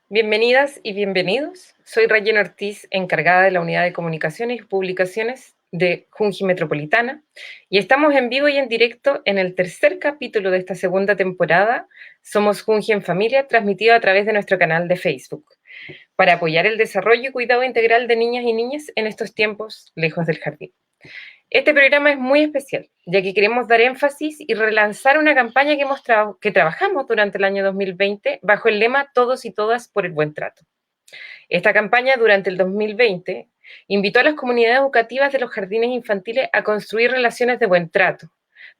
Bienvenidas y bienvenidos. Soy Rayén Ortiz, encargada de la Unidad de Comunicaciones y Publicaciones de Junji Metropolitana, y estamos en vivo y en directo en el tercer capítulo de esta segunda temporada, Somos Junji en Familia, transmitido a través de nuestro canal de Facebook, para apoyar el desarrollo y cuidado integral de niñas y niñas en estos tiempos lejos del jardín. Este programa es muy especial, ya que queremos dar énfasis y relanzar una campaña que trabajamos durante el año 2020 bajo el lema Todos y todas por el buen trato. Esta campaña, durante el 2020, invitó a las comunidades educativas de los jardines infantiles a construir relaciones de buen trato,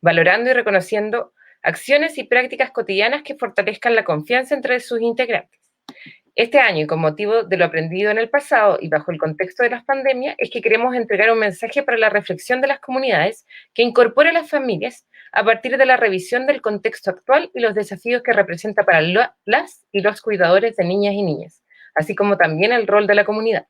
valorando y reconociendo acciones y prácticas cotidianas que fortalezcan la confianza entre sus integrantes. Este año, y con motivo de lo aprendido en el pasado y bajo el contexto de las pandemias, es que queremos entregar un mensaje para la reflexión de las comunidades que incorpore a las familias a partir de la revisión del contexto actual y los desafíos que representa para las y los cuidadores de niñas y niñas, así como también el rol de la comunidad.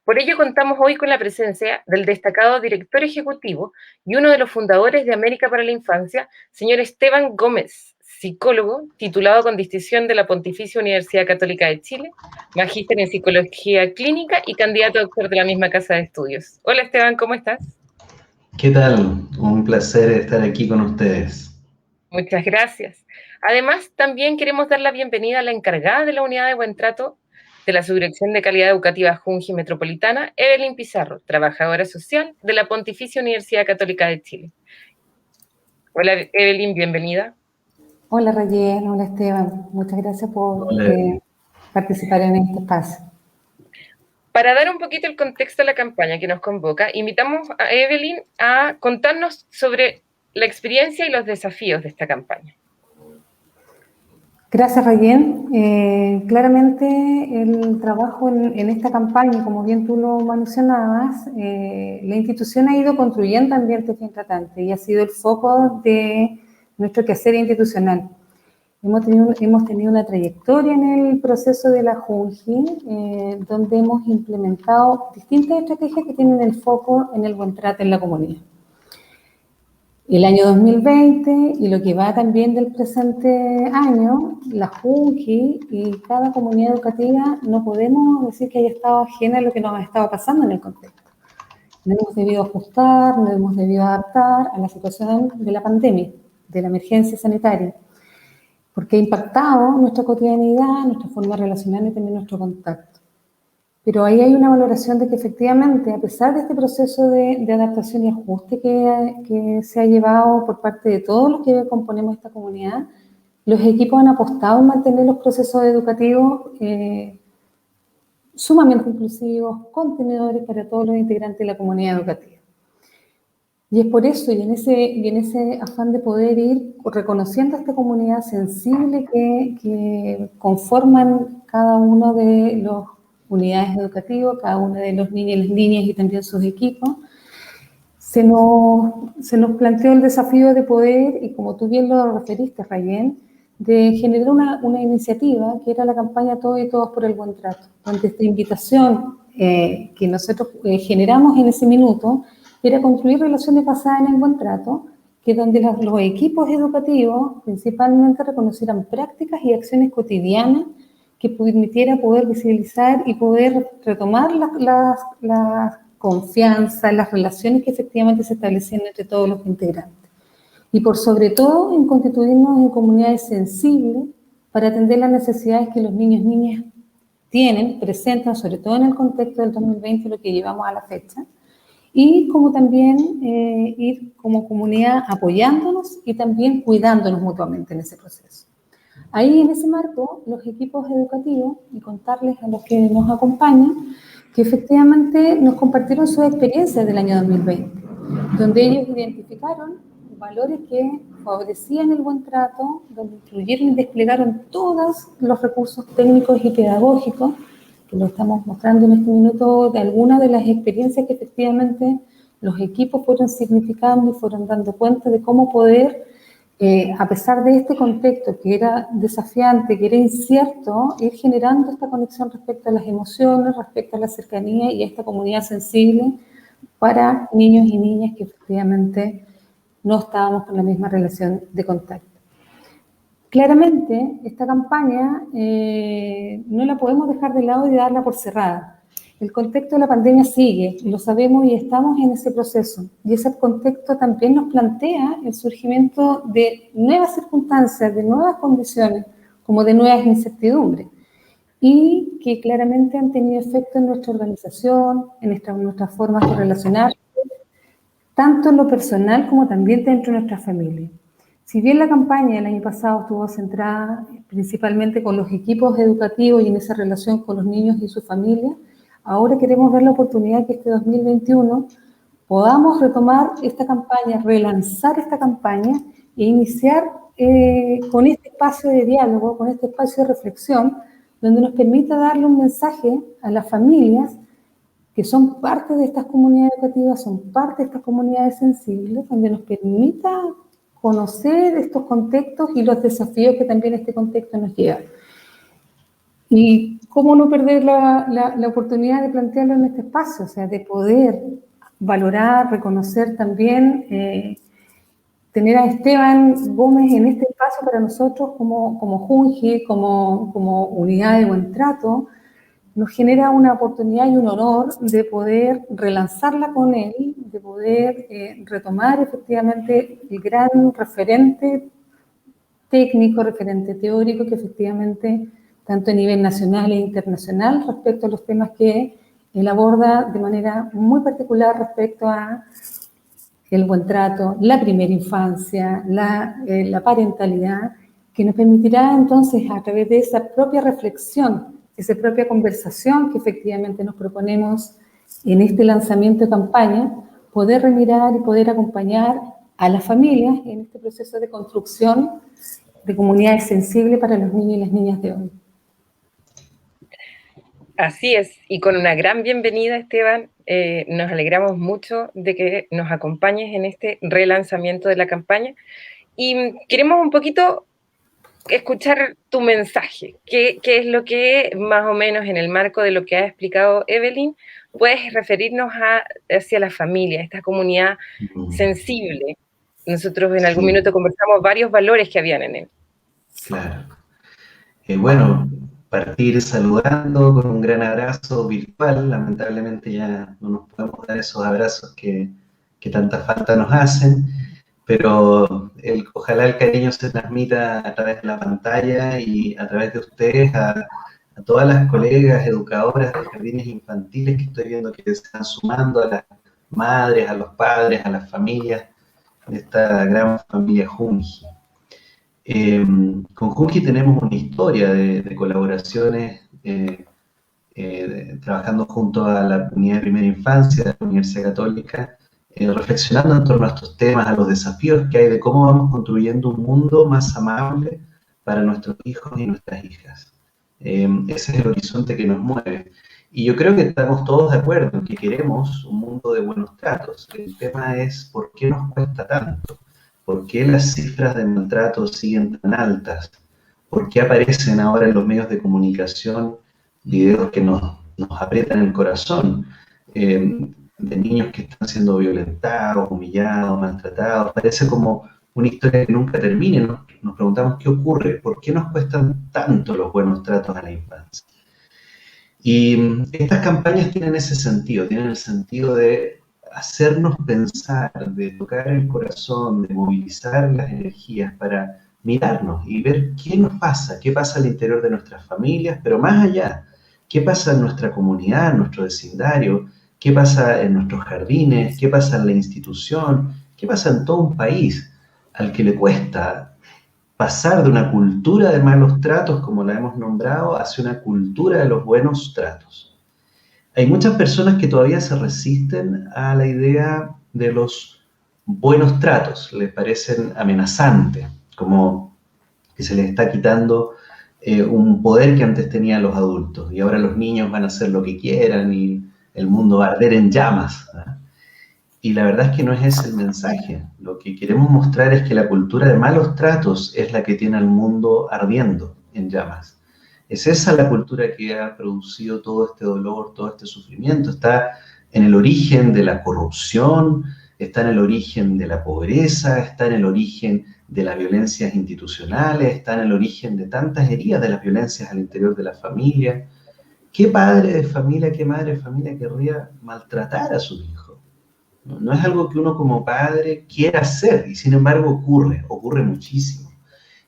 Por ello, contamos hoy con la presencia del destacado director ejecutivo y uno de los fundadores de América para la Infancia, señor Esteban Gómez, psicólogo, titulado con distinción de la Pontificia Universidad Católica de Chile, magíster en Psicología Clínica y candidato a doctor de la misma casa de estudios. Hola Esteban, ¿cómo estás? ¿Qué tal? Un placer estar aquí con ustedes. Muchas gracias. Además, también queremos dar la bienvenida a la encargada de la Unidad de Buen Trato de la Subdirección de Calidad Educativa Junji Metropolitana, Evelyn Pizarro, trabajadora social de la Pontificia Universidad Católica de Chile. Hola Evelyn, bienvenida. Hola Rayén, hola Esteban, muchas gracias por Hola. participar en este espacio. Para dar un poquito el contexto a la campaña que nos convoca, invitamos a Evelyn a contarnos sobre la experiencia y los desafíos de esta campaña. Gracias Rayén. Claramente el trabajo en esta campaña, como bien tú lo mencionabas, la institución ha ido construyendo ambientes bien tratantes y ha sido el foco de nuestro quehacer institucional. Hemos tenido una trayectoria en el proceso de la Junji, donde hemos implementado distintas estrategias que tienen el foco en el buen trato en la comunidad. El año 2020 y lo que va también del presente año, la Junji y cada comunidad educativa no podemos decir que haya estado ajena a lo que nos ha estado pasando en el contexto. Nos hemos debido ajustar, nos hemos debido adaptar a la situación de la pandemia, de la emergencia sanitaria, porque ha impactado nuestra cotidianidad, nuestra forma de relacionarnos y también nuestro contacto. Pero ahí hay una valoración de que efectivamente, a pesar de este proceso de adaptación y ajuste que se ha llevado por parte de todos los que componemos esta comunidad, los equipos han apostado en mantener los procesos educativos sumamente inclusivos, contenedores para todos los integrantes de la comunidad educativa. Y es por eso, y en ese afán de poder ir reconociendo a esta comunidad sensible que conforman cada uno de los unidades educativas, cada una de los niños y las niñas y también sus equipos, se nos planteó el desafío de poder, y como tú bien lo referiste, Rayén, de generar una iniciativa que era la campaña Todos y Todos por el Buen Trato, donde esta invitación que nosotros generamos en ese minuto era construir relaciones basadas en el buen trato, que donde los equipos educativos principalmente reconocieran prácticas y acciones cotidianas que permitiera poder visibilizar y poder retomar la confianza, las relaciones que efectivamente se establecían entre todos los integrantes. Y por sobre todo en constituirnos en comunidades sensibles para atender las necesidades que los niños y niñas tienen, presentan, sobre todo en el contexto del 2020, lo que llevamos a la fecha, y como también ir como comunidad apoyándonos y también cuidándonos mutuamente en ese proceso. Ahí en ese marco, los equipos educativos, y contarles a los que nos acompañan, que efectivamente nos compartieron sus experiencias del año 2020, donde ellos identificaron valores que favorecían el buen trato, donde incluyeron y desplegaron todos los recursos técnicos y pedagógicos, que lo estamos mostrando en este minuto, de algunas de las experiencias que efectivamente los equipos fueron significando y fueron dando cuenta de cómo poder, a pesar de este contexto que era desafiante, que era incierto, ir generando esta conexión respecto a las emociones, respecto a la cercanía y a esta comunidad sensible para niños y niñas que efectivamente no estábamos con la misma relación de contacto. Claramente, esta campaña no la podemos dejar de lado y darla por cerrada. El contexto de la pandemia sigue, lo sabemos y estamos en ese proceso. Y ese contexto también nos plantea el surgimiento de nuevas circunstancias, de nuevas condiciones, como de nuevas incertidumbres, y que claramente han tenido efecto en nuestra organización, en nuestras formas de relacionar, tanto en lo personal como también dentro de nuestra familia. Si bien la campaña el año pasado estuvo centrada principalmente con los equipos educativos y en esa relación con los niños y sus familias, ahora queremos ver la oportunidad que este 2021 podamos retomar esta campaña, relanzar esta campaña e iniciar con este espacio de diálogo, con este espacio de reflexión, donde nos permita darle un mensaje a las familias que son parte de estas comunidades educativas, son parte de estas comunidades sensibles, donde nos permita conocer estos contextos y los desafíos que también este contexto nos lleva. Y cómo no perder la oportunidad de plantearlo en este espacio, o sea, de poder valorar, reconocer también, tener a Esteban Gómez en este espacio para nosotros como Junji, como unidad de buen trato, nos genera una oportunidad y un honor de poder relanzarla con él, de poder retomar efectivamente el gran referente técnico, referente teórico que efectivamente, tanto a nivel nacional e internacional, respecto a los temas que él aborda de manera muy particular respecto a el buen trato, la primera infancia, la parentalidad, que nos permitirá entonces a través de esa propia reflexión, esa propia conversación que efectivamente nos proponemos en este lanzamiento de campaña, poder remirar y poder acompañar a las familias en este proceso de construcción de comunidades sensibles para los niños y las niñas de hoy. Así es, y con una gran bienvenida, Esteban. Nos alegramos mucho de que nos acompañes en este relanzamiento de la campaña y queremos un poquito escuchar tu mensaje. ¿Qué es lo que, más o menos en el marco de lo que ha explicado Evelyn, puedes referirnos hacia la familia, esta comunidad sensible? Nosotros en algún minuto conversamos varios valores que habían en él. Claro. Bueno, partir saludando con un gran abrazo virtual. Lamentablemente ya no nos podemos dar esos abrazos que tanta falta nos hacen, pero ojalá el cariño se transmita a través de la pantalla y a través de ustedes a todas las colegas educadoras de jardines infantiles que estoy viendo que se están sumando, a las madres, a los padres, a las familias de esta gran familia Junji. Con Junji tenemos una historia de colaboraciones trabajando junto a la unidad de primera infancia de la Universidad Católica, reflexionando en torno a estos temas, a los desafíos que hay de cómo vamos construyendo un mundo más amable para nuestros hijos y nuestras hijas. Ese es el horizonte que nos mueve. Y yo creo que estamos todos de acuerdo en que queremos un mundo de buenos tratos. El tema es por qué nos cuesta tanto. ¿Por qué las cifras de maltrato siguen tan altas? ¿Por qué aparecen ahora en los medios de comunicación videos que nos aprietan el corazón? De niños que están siendo violentados, humillados, maltratados. Parece como una historia que nunca termine. Nos preguntamos qué ocurre, por qué nos cuestan tanto los buenos tratos a la infancia. Y estas campañas tienen ese sentido, tienen el sentido de hacernos pensar, de tocar el corazón, de movilizar las energías para mirarnos y ver qué nos pasa, qué pasa al interior de nuestras familias, pero más allá, qué pasa en nuestra comunidad, en nuestro vecindario, qué pasa en nuestros jardines, qué pasa en la institución, qué pasa en todo un país al que le cuesta pasar de una cultura de malos tratos, como la hemos nombrado, hacia una cultura de los buenos tratos. Hay muchas personas que todavía se resisten a la idea de los buenos tratos, les parecen amenazantes, como que se les está quitando un poder que antes tenían los adultos, y ahora los niños van a hacer lo que quieran y el mundo va a arder en llamas, ¿eh? Y la verdad es que no es ese el mensaje. Lo que queremos mostrar es que la cultura de malos tratos es la que tiene al mundo ardiendo en llamas. Es esa la cultura que ha producido todo este dolor, todo este sufrimiento. Está en el origen de la corrupción, está en el origen de la pobreza, está en el origen de las violencias institucionales, está en el origen de tantas heridas de las violencias al interior de la familia. ¿Qué padre de familia, qué madre de familia querría maltratar a sus hijos? No es algo que uno como padre quiera hacer, y sin embargo ocurre muchísimo.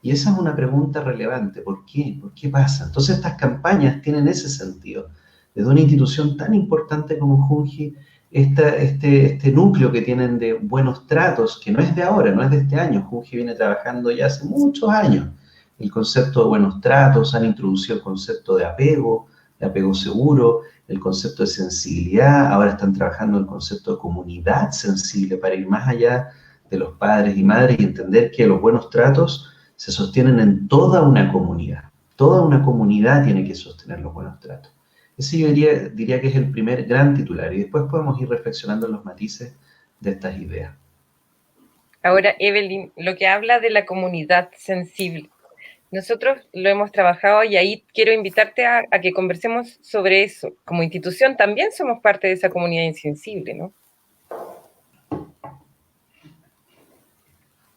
Y esa es una pregunta relevante. ¿Por qué? ¿Por qué pasa? Entonces estas campañas tienen ese sentido. Desde una institución tan importante como Junji, este núcleo que tienen de buenos tratos, que no es de ahora, no es de este año, Junji viene trabajando ya hace muchos años el concepto de buenos tratos, han introducido el concepto de apego seguro, el concepto de sensibilidad, ahora están trabajando el concepto de comunidad sensible para ir más allá de los padres y madres y entender que los buenos tratos se sostienen en toda una comunidad tiene que sostener los buenos tratos. Ese yo diría que es el primer gran titular, y después podemos ir reflexionando en los matices de estas ideas. Ahora, Evelyn, lo que habla de la comunidad sensible, nosotros lo hemos trabajado y ahí quiero invitarte a que conversemos sobre eso. Como institución también somos parte de esa comunidad insensible, ¿no?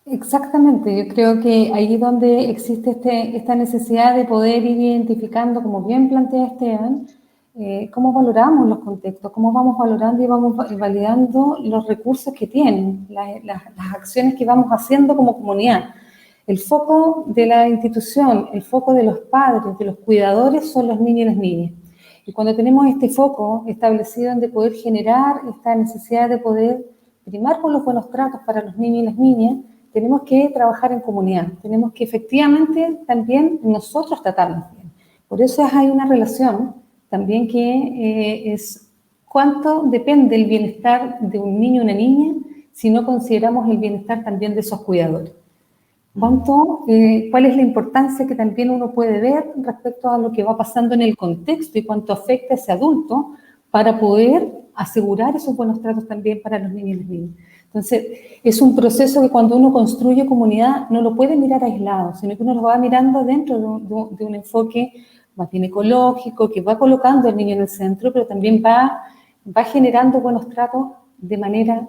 Exactamente, yo creo que ahí es donde existe esta necesidad de poder ir identificando, como bien plantea Esteban, cómo valoramos los contextos, cómo vamos valorando y vamos validando los recursos que tienen, las acciones que vamos haciendo como comunidad. El foco de la institución, el foco de los padres, de los cuidadores, son los niños y las niñas. Y cuando tenemos este foco establecido en de poder generar esta necesidad de poder primar por los buenos tratos para los niños y las niñas, tenemos que trabajar en comunidad, tenemos que efectivamente también nosotros tratarnos bien. Por eso hay una relación también que es cuánto depende el bienestar de un niño o una niña si no consideramos el bienestar también de esos cuidadores. ¿Cuál es la importancia que también uno puede ver respecto a lo que va pasando en el contexto y cuánto afecta a ese adulto para poder asegurar esos buenos tratos también para los niños y las niñas? Entonces, es un proceso que cuando uno construye comunidad no lo puede mirar aislado, sino que uno lo va mirando dentro de un enfoque más bien ecológico, que va colocando al niño en el centro, pero también va generando buenos tratos de manera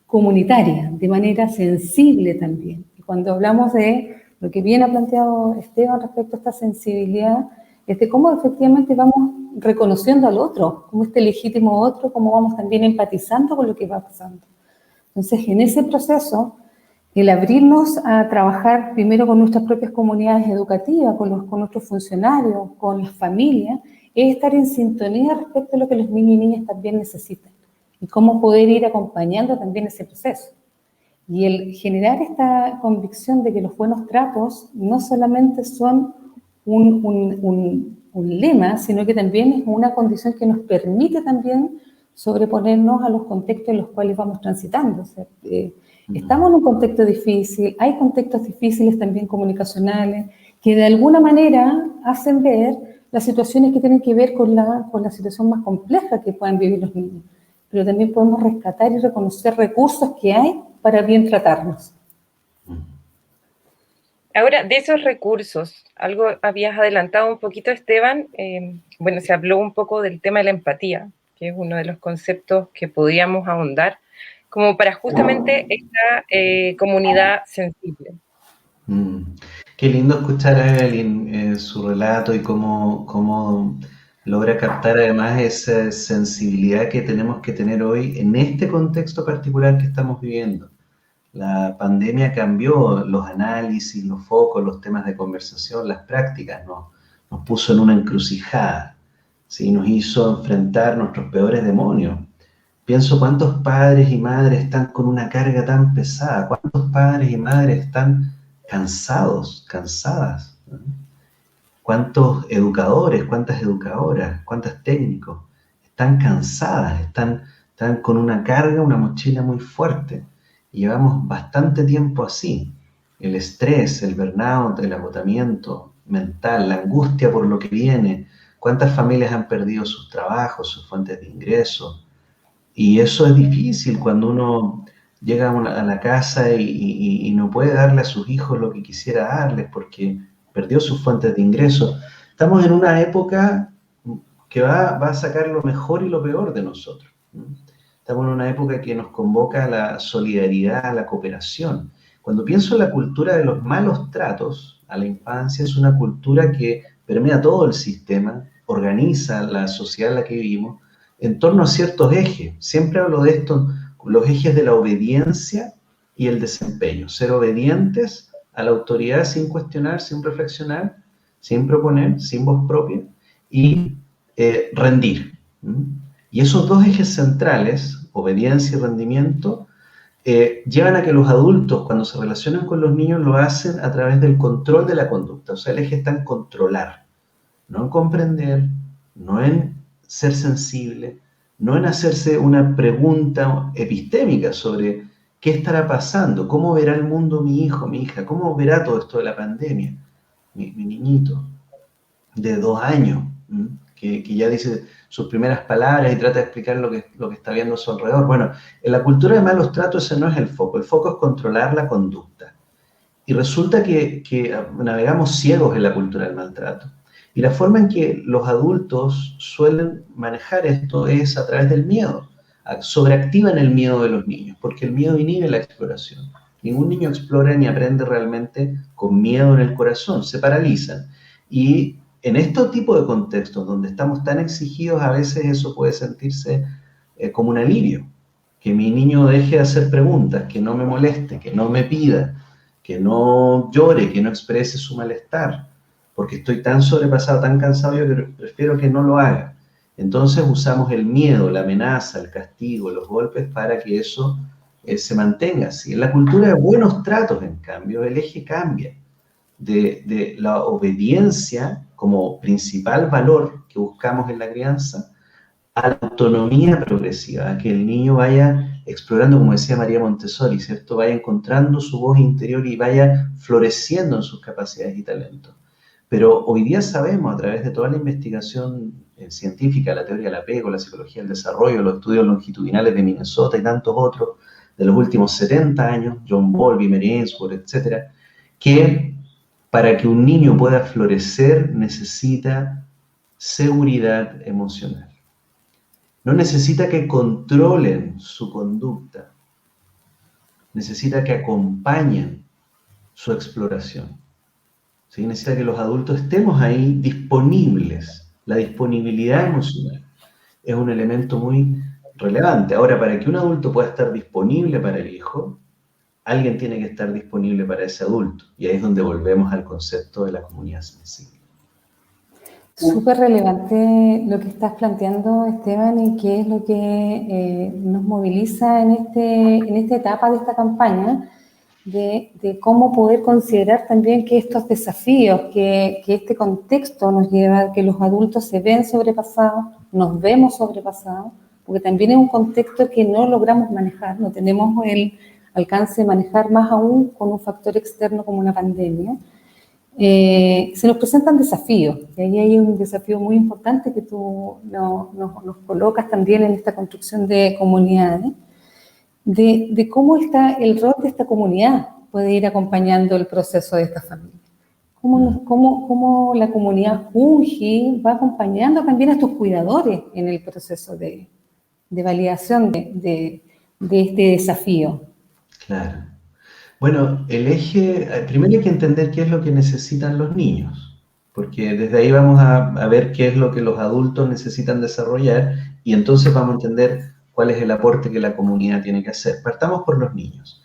comunitaria, de manera sensible también. Y cuando hablamos de lo que bien ha planteado Esteban respecto a esta sensibilidad, es de cómo efectivamente vamos reconociendo al otro, como este legítimo otro, cómo vamos también empatizando con lo que va pasando. Entonces, en ese proceso, el abrirnos a trabajar primero con nuestras propias comunidades educativas, con nuestros funcionarios, con las familias, es estar en sintonía respecto a lo que los niños y niñas también necesitan y cómo poder ir acompañando también ese proceso. Y el generar esta convicción de que los buenos tratos no solamente son un lema, sino que también es una condición que nos permite también sobreponernos a los contextos en los cuales vamos transitando. O sea, estamos en un contexto difícil, hay contextos difíciles también comunicacionales, que de alguna manera hacen ver las situaciones que tienen que ver con la situación más compleja que puedan vivir los niños. Pero también podemos rescatar y reconocer recursos que hay para bien tratarnos. Ahora, de esos recursos, algo habías adelantado un poquito, Esteban, bueno, se habló un poco del tema de la empatía, que es uno de los conceptos que podríamos ahondar, como para justamente esta comunidad sensible. Qué lindo escuchar a Evelyn su relato y cómo logra captar además esa sensibilidad que tenemos que tener hoy en este contexto particular que estamos viviendo. La pandemia cambió los análisis, los focos, los temas de conversación, las prácticas, nos puso en una encrucijada, ¿sí? Nos hizo enfrentar nuestros peores demonios. Pienso cuántos padres y madres están con una carga tan pesada, cuántos padres y madres están cansados, cansadas, ¿no? Cuántos educadores, cuántas educadoras, cuántos técnicos están cansadas, están con una carga, una mochila muy fuerte. Y llevamos bastante tiempo así. El estrés, el burnout, el agotamiento mental, la angustia por lo que viene. ¿Cuántas familias han perdido sus trabajos, sus fuentes de ingresos? Y eso es difícil cuando uno llega a la casa y no puede darle a sus hijos lo que quisiera darles porque perdió sus fuentes de ingresos. Estamos en una época que va a sacar lo mejor y lo peor de nosotros, ¿no? Estamos en una época que nos convoca a la solidaridad, a la cooperación. Cuando pienso en la cultura de los malos tratos a la infancia, es una cultura que permea todo el sistema, organiza la sociedad en la que vivimos en torno a ciertos ejes. Siempre hablo de esto, los ejes de la obediencia y el desempeño. Ser obedientes a la autoridad sin cuestionar, sin reflexionar, sin proponer, sin voz propia, y rendir. Y esos dos ejes centrales, obediencia y rendimiento, llevan a que los adultos, cuando se relacionan con los niños, lo hacen a través del control de la conducta. O sea, el eje está en controlar, no en comprender, no en ser sensible, no en hacerse una pregunta epistémica sobre qué estará pasando, cómo verá el mundo mi hijo, mi hija, cómo verá todo esto de la pandemia, mi niñito de 2 años, que ya dice sus primeras palabras y trata de explicar lo que está viendo a su alrededor. Bueno, en la cultura de malos tratos ese no es el foco es controlar la conducta. Y resulta que navegamos ciegos en la cultura del maltrato. Y la forma en que los adultos suelen manejar esto es a través del miedo. Sobreactivan el miedo de los niños, porque el miedo inhibe la exploración. Ningún niño explora ni aprende realmente con miedo en el corazón, se paralizan. Y en este tipo de contextos donde estamos tan exigidos, a veces eso puede sentirse como un alivio. Que mi niño deje de hacer preguntas, que no me moleste, que no me pida, que no llore, que no exprese su malestar, porque estoy tan sobrepasado, tan cansado, yo que prefiero que no lo haga. Entonces usamos el miedo, la amenaza, el castigo, los golpes para que eso se mantenga así. En la cultura de buenos tratos, en cambio, el eje cambia de la obediencia como principal valor que buscamos en la crianza a la autonomía progresiva, a que el niño vaya explorando, como decía María Montessori, ¿cierto? Vaya encontrando su voz interior y vaya floreciendo en sus capacidades y talentos. Pero hoy día sabemos, a través de toda la investigación científica, la teoría del apego, la psicología del desarrollo, los estudios longitudinales de Minnesota y tantos otros, de los últimos 70 años, John Bowlby, Mary Ainsworth, etcétera, que para que un niño pueda florecer necesita seguridad emocional. No necesita que controlen su conducta, necesita que acompañen su exploración. ¿Sí? Necesita que los adultos estemos ahí disponibles. La disponibilidad emocional es un elemento muy relevante. Ahora, para que un adulto pueda estar disponible para el hijo, alguien tiene que estar disponible para ese adulto. Y ahí es donde volvemos al concepto de la comunidad sensible. Súper relevante lo que estás planteando, Esteban, y qué es lo que nos moviliza en esta etapa de esta campaña, de cómo poder considerar también que estos desafíos, que este contexto nos lleva a que los adultos se ven sobrepasados, nos vemos sobrepasados, porque también es un contexto que no logramos manejar, no tenemos el alcance de manejar, más aún con un factor externo como una pandemia. Se nos presentan desafíos, y ahí hay un desafío muy importante que tú nos colocas también en esta construcción de comunidades, de cómo está el rol de esta comunidad puede ir acompañando el proceso de esta familia. Cómo la comunidad Junji va acompañando también a estos cuidadores en el proceso de validación de este desafío. Claro. Bueno, el eje, primero hay que entender qué es lo que necesitan los niños, porque desde ahí vamos a ver qué es lo que los adultos necesitan desarrollar y entonces vamos a entender cuál es el aporte que la comunidad tiene que hacer. Partamos por los niños.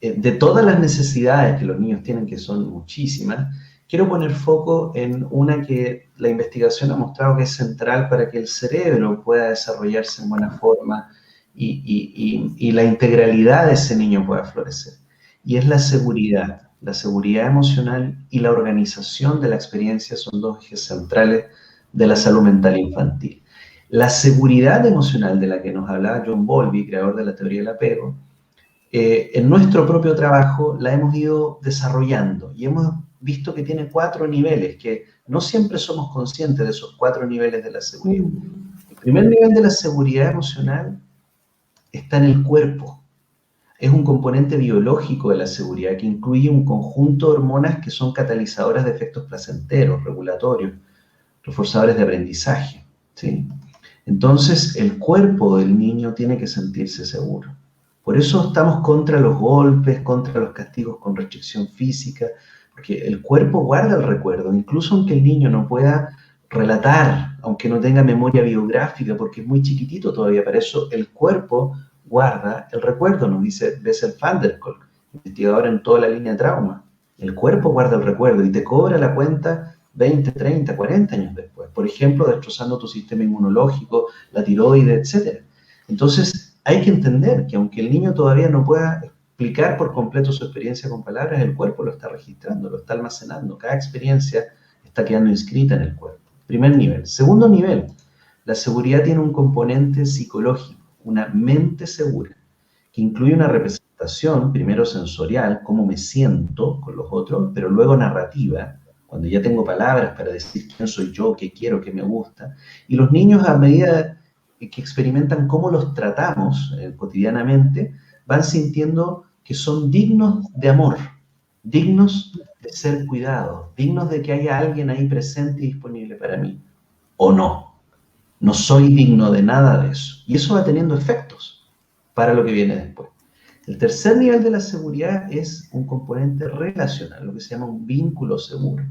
De todas las necesidades que los niños tienen, que son muchísimas, quiero poner foco en una que la investigación ha mostrado que es central para que el cerebro pueda desarrollarse en buena forma y la integralidad de ese niño pueda florecer. Y es la seguridad emocional y la organización de la experiencia son dos ejes centrales de la salud mental infantil. La seguridad emocional de la que nos hablaba John Bowlby, creador de la teoría del apego, en nuestro propio trabajo la hemos ido desarrollando y hemos visto que tiene 4 niveles, que no siempre somos conscientes de esos 4 niveles de la seguridad. El primer nivel de la seguridad emocional está en el cuerpo. Es un componente biológico de la seguridad que incluye un conjunto de hormonas que son catalizadoras de efectos placenteros, regulatorios, reforzadores de aprendizaje, ¿sí? Entonces, el cuerpo del niño tiene que sentirse seguro. Por eso estamos contra los golpes, contra los castigos con restricción física, porque el cuerpo guarda el recuerdo, incluso aunque el niño no pueda relatar, aunque no tenga memoria biográfica, porque es muy chiquitito todavía, para eso el cuerpo guarda el recuerdo, nos dice Bessel van der Kolk, investigador en toda la línea de trauma. El cuerpo guarda el recuerdo y te cobra la cuenta 20, 30, 40 años después. Por ejemplo, destrozando tu sistema inmunológico, la tiroides, etc. Entonces, hay que entender que aunque el niño todavía no pueda explicar por completo su experiencia con palabras, el cuerpo lo está registrando, lo está almacenando. Cada experiencia está quedando inscrita en el cuerpo. Primer nivel. Segundo nivel, la seguridad tiene un componente psicológico, una mente segura, que incluye una representación, primero sensorial, cómo me siento con los otros, pero luego narrativa, cuando ya tengo palabras para decir quién soy yo, qué quiero, qué me gusta. Y los niños, a medida que experimentan cómo los tratamos cotidianamente, van sintiendo que son dignos de amor, dignos de ser cuidados, dignos de que haya alguien ahí presente y disponible para mí. O no, no soy digno de nada de eso. Y eso va teniendo efectos para lo que viene después. El tercer nivel de la seguridad es un componente relacional, lo que se llama un vínculo seguro,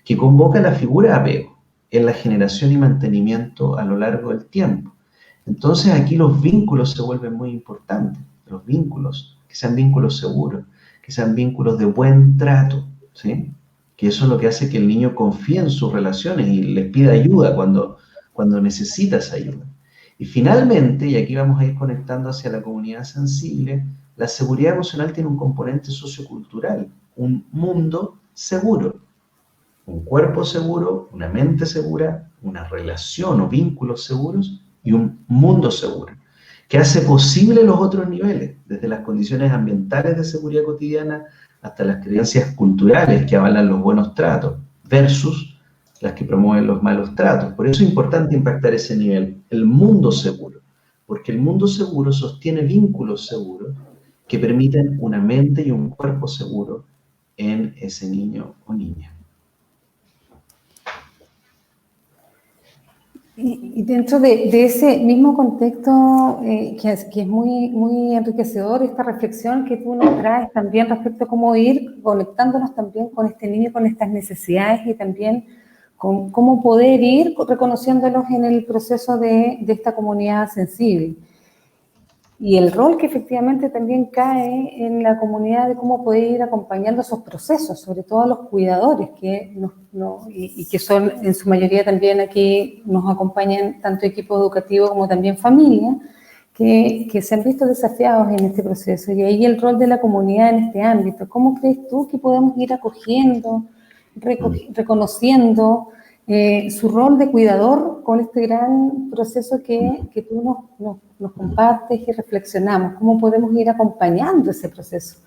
que convoca la figura de apego en la generación y mantenimiento a lo largo del tiempo. Entonces aquí los vínculos se vuelven muy importantes, los vínculos, que sean vínculos seguros, que sean vínculos de buen trato, ¿sí? Que eso es lo que hace que el niño confíe en sus relaciones y les pida ayuda cuando necesita esa ayuda. Y finalmente, y aquí vamos a ir conectando hacia la comunidad sensible, la seguridad emocional tiene un componente sociocultural, un mundo seguro, un cuerpo seguro, una mente segura, una relación o vínculos seguros y un mundo seguro, que hace posible los otros niveles, desde las condiciones ambientales de seguridad cotidiana hasta las creencias culturales que avalan los buenos tratos, versus las que promueven los malos tratos. Por eso es importante impactar ese nivel, el mundo seguro, porque el mundo seguro sostiene vínculos seguros que permiten una mente y un cuerpo seguro en ese niño o niña. Y dentro de ese mismo contexto, que es muy enriquecedor, esta reflexión que tú nos traes también respecto a cómo ir conectándonos también con este niño, con estas necesidades y también con cómo poder ir reconociéndolos en el proceso de esta comunidad sensible. Y el rol que efectivamente también cae en la comunidad de cómo poder ir acompañando esos procesos, sobre todo a los cuidadores, y que son en su mayoría también aquí nos acompañan tanto equipo educativo como también familia, que se han visto desafiados en este proceso. Y ahí el rol de la comunidad en este ámbito. ¿Cómo crees tú que podemos ir acogiendo, reconociendo su rol de cuidador con este gran proceso que tú nos compartes y reflexionamos? ¿Cómo podemos ir acompañando ese proceso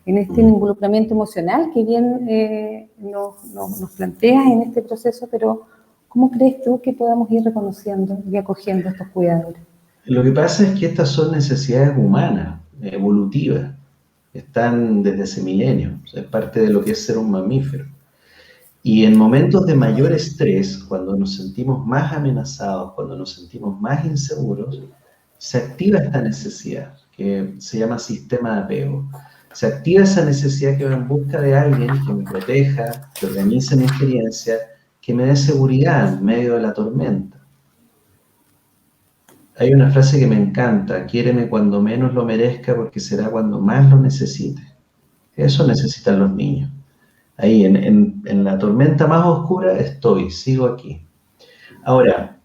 en este involucramiento emocional que bien nos planteas en este proceso? Pero ¿cómo crees tú que podamos ir reconociendo y acogiendo a estos cuidadores? Lo que pasa es que estas son necesidades humanas, evolutivas, están desde hace milenios, o sea, es parte de lo que es ser un mamífero. Y en momentos de mayor estrés, cuando nos sentimos más amenazados, cuando nos sentimos más inseguros, se activa esta necesidad, que se llama sistema de apego. Se activa esa necesidad que va en busca de alguien que me proteja, que organice mi experiencia, que me dé seguridad en medio de la tormenta. Hay una frase que me encanta: quiéreme cuando menos lo merezca, porque será cuando más lo necesite. Eso necesitan los niños. Ahí, en la tormenta más oscura estoy, sigo aquí. Ahora,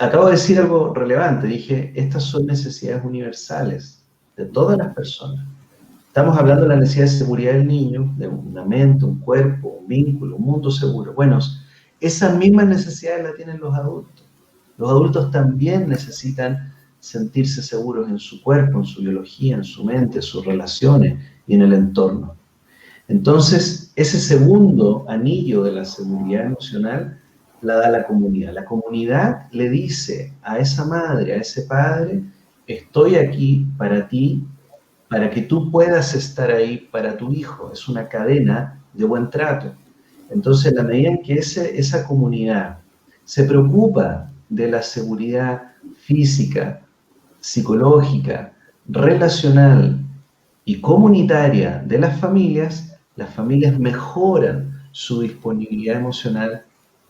acabo de decir algo relevante. Dije, estas son necesidades universales de todas las personas. Estamos hablando de la necesidad de seguridad del niño, de una mente, un cuerpo, un vínculo, un mundo seguro. Bueno, esas mismas necesidades las tienen los adultos. Los adultos también necesitan sentirse seguros en su cuerpo, en su biología, en su mente, en sus relaciones y en el entorno. Entonces, ese segundo anillo de la seguridad emocional la da la comunidad. La comunidad le dice a esa madre, a ese padre: estoy aquí para ti, para que tú puedas estar ahí para tu hijo. Es una cadena de buen trato. Entonces, en la medida en que esa comunidad se preocupa de la seguridad física, psicológica, relacional y comunitaria de las familias mejoran su disponibilidad emocional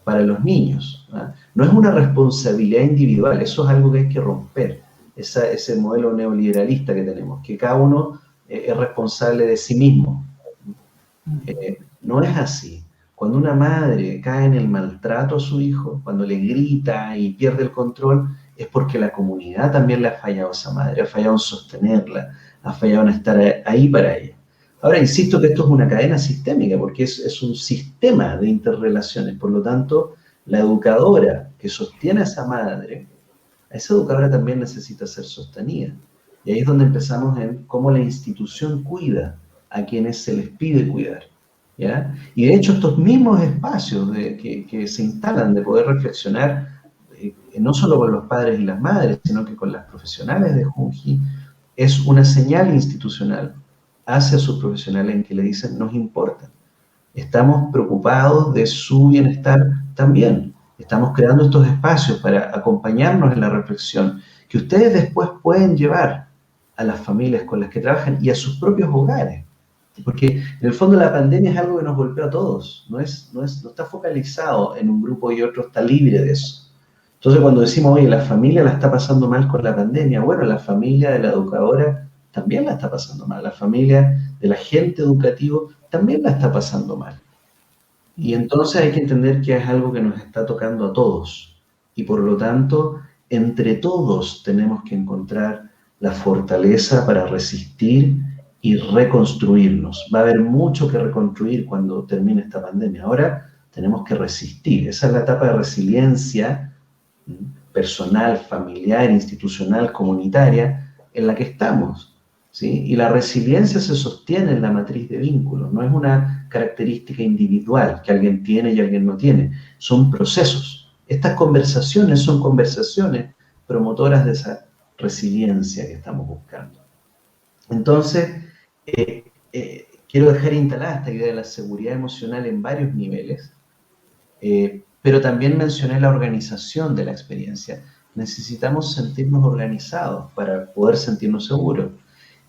para los niños. No es una responsabilidad individual, eso es algo que hay que romper, ese modelo neoliberalista que tenemos, que cada uno es responsable de sí mismo. No es así. Cuando una madre cae en el maltrato a su hijo, cuando le grita y pierde el control, es porque la comunidad también le ha fallado a esa madre, ha fallado en sostenerla, ha fallado en estar ahí para ella. Ahora, insisto que esto es una cadena sistémica, porque es un sistema de interrelaciones. Por lo tanto, la educadora que sostiene a esa madre, a esa educadora también necesita ser sostenida. Y ahí es donde empezamos en cómo la institución cuida a quienes se les pide cuidar. ¿Ya? Y de hecho estos mismos espacios que se instalan de poder reflexionar, no solo con los padres y las madres, sino que con las profesionales de Junji, es una señal institucional hacia sus profesionales en que le dicen, nos importa, estamos preocupados de su bienestar también, estamos creando estos espacios para acompañarnos en la reflexión, que ustedes después pueden llevar a las familias con las que trabajan y a sus propios hogares. Porque en el fondo la pandemia es algo que nos golpea a todos, no está focalizado en un grupo y otro está libre de eso. Entonces cuando decimos, oye, la familia la está pasando mal con la pandemia, bueno, la familia de la educadora también la está pasando mal, la familia del agente educativo también la está pasando mal. Y entonces hay que entender que es algo que nos está tocando a todos. Y por lo tanto, entre todos tenemos que encontrar la fortaleza para resistir y reconstruirnos. Va a haber mucho que reconstruir cuando termine esta pandemia. Ahora tenemos que resistir. Esa es la etapa de resiliencia personal, familiar, institucional, comunitaria, en la que estamos. ¿Sí? Y la resiliencia se sostiene en la matriz de vínculos. No es una característica individual que alguien tiene y alguien no tiene. Son procesos. Estas conversaciones son conversaciones promotoras de esa resiliencia que estamos buscando. Entonces, quiero dejar instalada esta idea de la seguridad emocional en varios niveles, pero también mencioné la organización de la experiencia. Necesitamos sentirnos organizados para poder sentirnos seguros.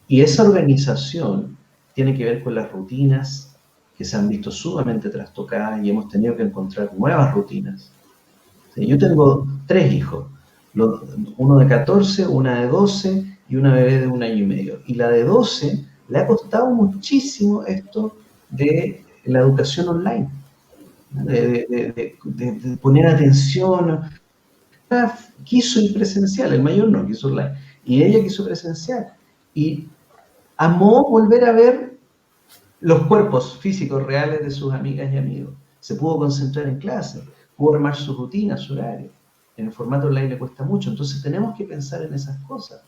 Y esa organización tiene que ver con las rutinas que se han visto sumamente trastocadas y hemos tenido que encontrar nuevas rutinas. Yo tengo 3 hijos, uno de 14, una de 12 y una bebé de 1 año y medio. Y la de 12 le ha costado muchísimo esto de la educación online, de poner atención. Quiso ir presencial, el mayor no quiso online, y ella quiso presencial. Y amó volver a ver los cuerpos físicos reales de sus amigas y amigos. Se pudo concentrar en clase, pudo armar su rutina, su horario. En el formato online le cuesta mucho, entonces tenemos que pensar en esas cosas.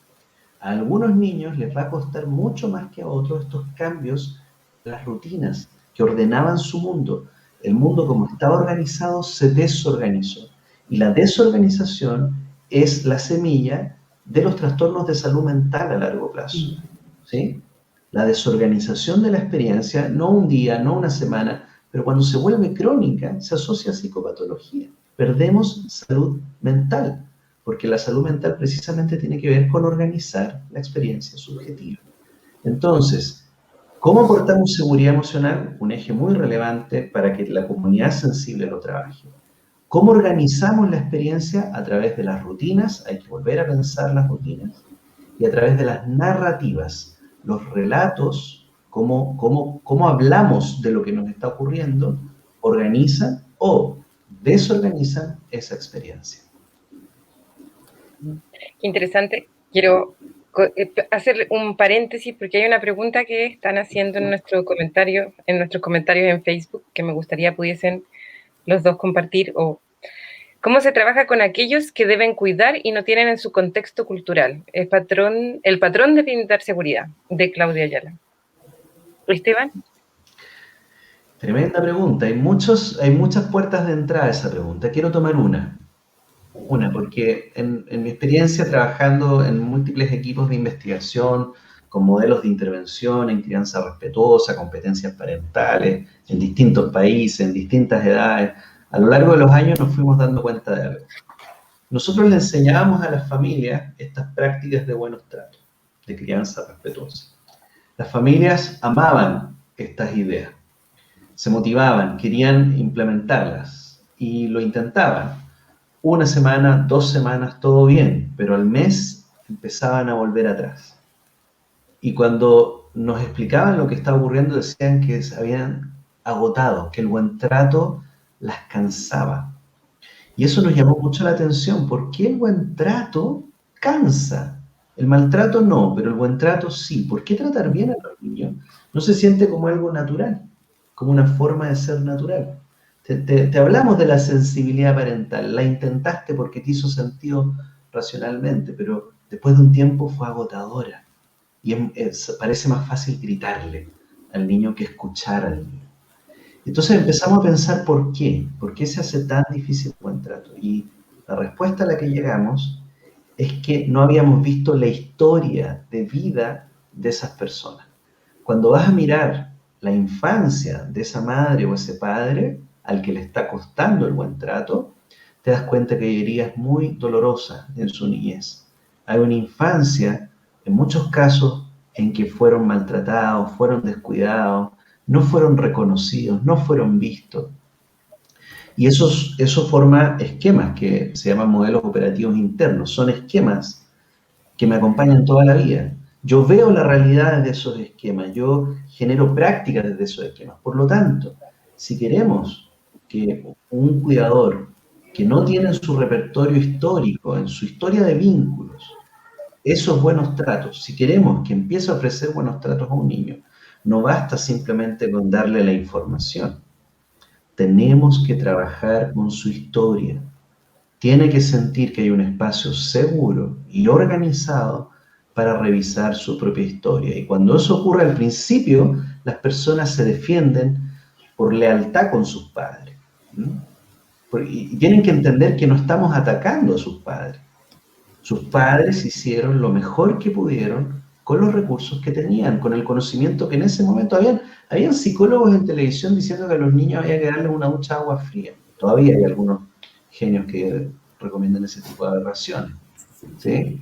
A algunos niños les va a costar mucho más que a otros estos cambios en las rutinas que ordenaban su mundo. El mundo como estaba organizado se desorganizó. Y la desorganización es la semilla de los trastornos de salud mental a largo plazo. ¿Sí? La desorganización de la experiencia, no un día, no una semana, pero cuando se vuelve crónica, se asocia a psicopatología. Perdemos salud mental, porque la salud mental precisamente tiene que ver con organizar la experiencia subjetiva. Entonces, ¿cómo aportamos seguridad emocional? Un eje muy relevante para que la comunidad sensible lo trabaje. ¿Cómo organizamos la experiencia? A través de las rutinas, hay que volver a pensar las rutinas, y a través de las narrativas, los relatos, cómo hablamos de lo que nos está ocurriendo, organizan o desorganizan esa experiencia. Qué interesante. Quiero hacer un paréntesis porque hay una pregunta que están haciendo en nuestros comentarios en Facebook que me gustaría pudiesen los dos compartir. ¿Cómo se trabaja con aquellos que deben cuidar y no tienen en su contexto cultural? El patrón de brindar seguridad, de Claudia Ayala. Esteban. Tremenda pregunta. Hay muchas puertas de entrada a esa pregunta. Quiero tomar una, porque en mi experiencia trabajando en múltiples equipos de investigación, con modelos de intervención en crianza respetuosa, competencias parentales, en distintos países, en distintas edades, a lo largo de los años nos fuimos dando cuenta de algo. Nosotros le enseñábamos a las familias estas prácticas de buenos tratos. de crianza respetuosa. Las familias amaban estas ideas, se motivaban, querían implementarlas y lo intentaban. Una semana, 2 semanas, todo bien, pero al mes empezaban a volver atrás. Y cuando nos explicaban lo que estaba ocurriendo, decían que se habían agotado, que el buen trato las cansaba. Y eso nos llamó mucho la atención. ¿Por qué el buen trato cansa? El maltrato no, pero el buen trato sí. ¿Por qué tratar bien a los niños? No se siente como algo natural, como una forma de ser natural. Te hablamos de la sensibilidad parental, la intentaste porque te hizo sentido racionalmente, pero después de un tiempo fue agotadora. Y parece más fácil gritarle al niño que escuchar al niño. Entonces empezamos a pensar por qué se hace tan difícil el buen trato. Y la respuesta a la que llegamos es que no habíamos visto la historia de vida de esas personas. Cuando vas a mirar la infancia de esa madre o ese padre al que le está costando el buen trato, te das cuenta que hay heridas muy dolorosas en su niñez. Hay una infancia, en muchos casos, en que fueron maltratados, fueron descuidados, no fueron reconocidos, no fueron vistos. Y eso forma esquemas que se llaman modelos operativos internos. Son esquemas que me acompañan toda la vida. Yo veo la realidad de esos esquemas, yo genero prácticas desde esos esquemas. Por lo tanto, si queremos que un cuidador que no tiene en su repertorio histórico, en su historia de vínculos, esos buenos tratos, si queremos que empiece a ofrecer buenos tratos a un niño, no basta simplemente con darle la información. Tenemos que trabajar con su historia. Tiene que sentir que hay un espacio seguro y organizado para revisar su propia historia. Y cuando eso ocurre al principio, las personas se defienden por lealtad con sus padres. Y tienen que entender que no estamos atacando a sus padres. Sus padres hicieron lo mejor que pudieron con los recursos que tenían, con el conocimiento que en ese momento habían psicólogos en televisión diciendo que a los niños había que darles una ducha de agua fría. Todavía hay algunos genios que recomiendan ese tipo de aberraciones, ¿sí?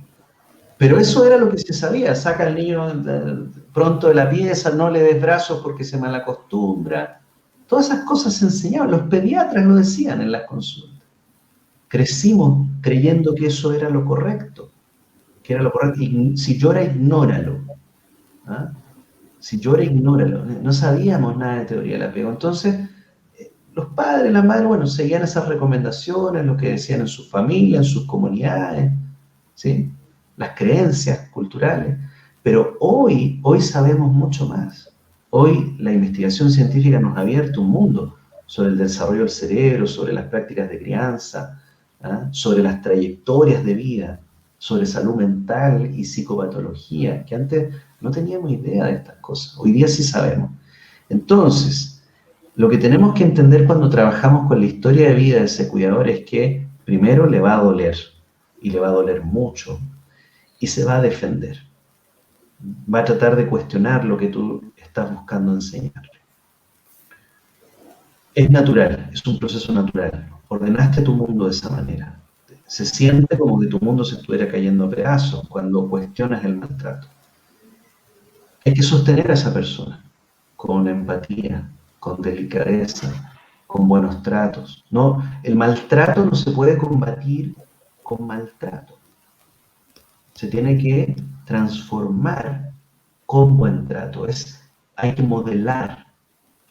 Pero eso era lo que se sabía. Saca al niño pronto de la pieza, no le des brazos porque se malacostumbra. Todas esas cosas se enseñaban, los pediatras lo decían en las consultas. Crecimos creyendo que eso era lo correcto, y si llora, ignóralo. ¿Ah? Si llora, ignóralo. No sabíamos nada de teoría del apego. Entonces, los padres, las madres, bueno, seguían esas recomendaciones, lo que decían en sus familias, en sus comunidades, ¿sí? Las creencias culturales. Pero hoy sabemos mucho más. Hoy la investigación científica nos ha abierto un mundo sobre el desarrollo del cerebro, sobre las prácticas de crianza, ¿ah? Sobre las trayectorias de vida, sobre salud mental y psicopatología, que antes no teníamos idea de estas cosas. Hoy día sí sabemos. Entonces, lo que tenemos que entender cuando trabajamos con la historia de vida de ese cuidador es que primero le va a doler, y le va a doler mucho, y se va a defender. Va a tratar de cuestionar lo que tú estás buscando enseñarle. Es natural, es un proceso natural. Ordenaste tu mundo de esa manera. Se siente como que tu mundo se estuviera cayendo a pedazos cuando cuestionas el maltrato. Hay que sostener a esa persona con empatía, con delicadeza, con buenos tratos. No, el maltrato no se puede combatir con maltrato. Se tiene que transformar con buen trato. Hay que modelar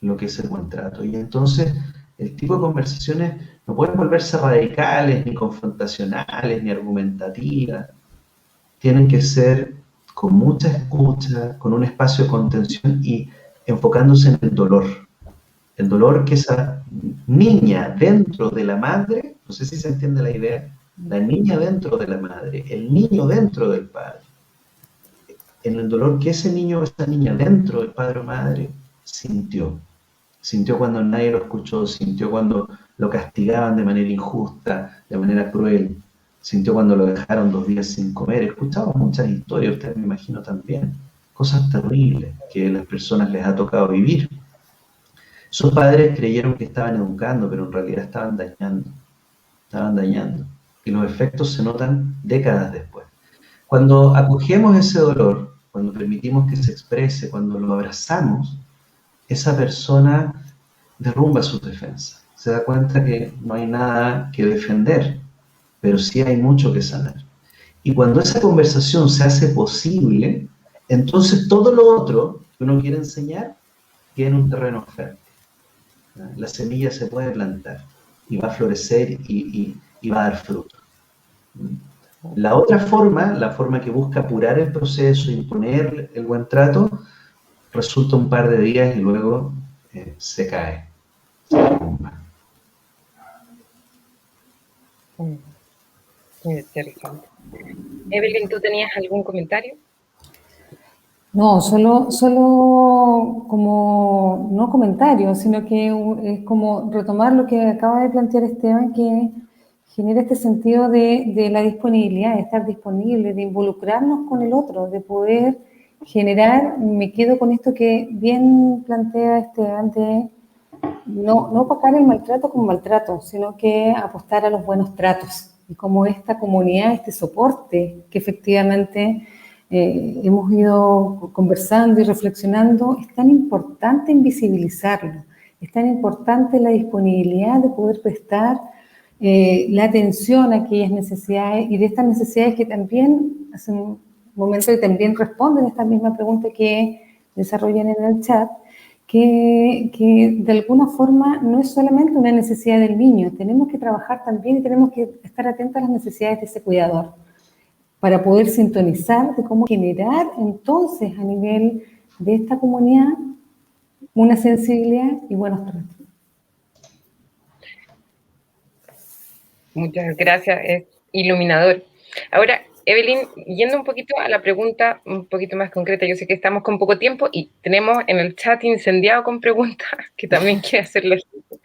lo que es el buen trato. Y entonces el tipo de conversaciones no pueden volverse radicales, ni confrontacionales, ni argumentativas. Tienen que ser con mucha escucha, con un espacio de contención y enfocándose en el dolor. El dolor que esa niña dentro de la madre, no sé si se entiende la idea, la niña dentro de la madre, el niño dentro del padre. En el dolor que ese niño o esa niña dentro del padre o madre sintió. Sintió cuando nadie lo escuchó, sintió cuando lo castigaban de manera injusta, de manera cruel, sintió cuando lo dejaron 2 días sin comer. Escuchamos muchas historias, ustedes me imagino también, cosas terribles que a las personas les ha tocado vivir. Sus padres creyeron que estaban educando, pero en realidad estaban dañando, y los efectos se notan décadas después. Cuando acogemos ese dolor, cuando permitimos que se exprese, cuando lo abrazamos, esa persona derrumba sus defensas. Se da cuenta que no hay nada que defender, pero sí hay mucho que sanar. Y cuando esa conversación se hace posible, entonces todo lo otro que uno quiere enseñar tiene un terreno fértil. La semilla se puede plantar y va a florecer y va a dar fruto. La otra forma, la forma que busca apurar el proceso, imponer el buen trato, resulta un par de días y luego se cae, se derrumba. Muy interesante. Evelyn, ¿tú tenías algún comentario? No, solo como, no comentario, sino que es como retomar lo que acaba de plantear Esteban, que genera este sentido de la disponibilidad, de estar disponible, de involucrarnos con el otro, de poder generar, me quedo con esto que bien plantea Esteban, de no opacar el maltrato con maltrato, sino que apostar a los buenos tratos. Y como esta comunidad, este soporte que efectivamente hemos ido conversando y reflexionando, es tan importante invisibilizarlo, es tan importante la disponibilidad de poder prestar la atención a aquellas necesidades y de estas necesidades que también, hace un momento que también responden a esta misma pregunta que desarrollan en el chat, que de alguna forma no es solamente una necesidad del niño, tenemos que trabajar también y tenemos que estar atentos a las necesidades de ese cuidador para poder sintonizar de cómo generar entonces a nivel de esta comunidad una sensibilidad y buenos tratos. Muchas gracias, es iluminador. Ahora, Evelyn, yendo un poquito a la pregunta un poquito más concreta, yo sé que estamos con poco tiempo y tenemos en el chat incendiado con preguntas que también quiere hacer la gente.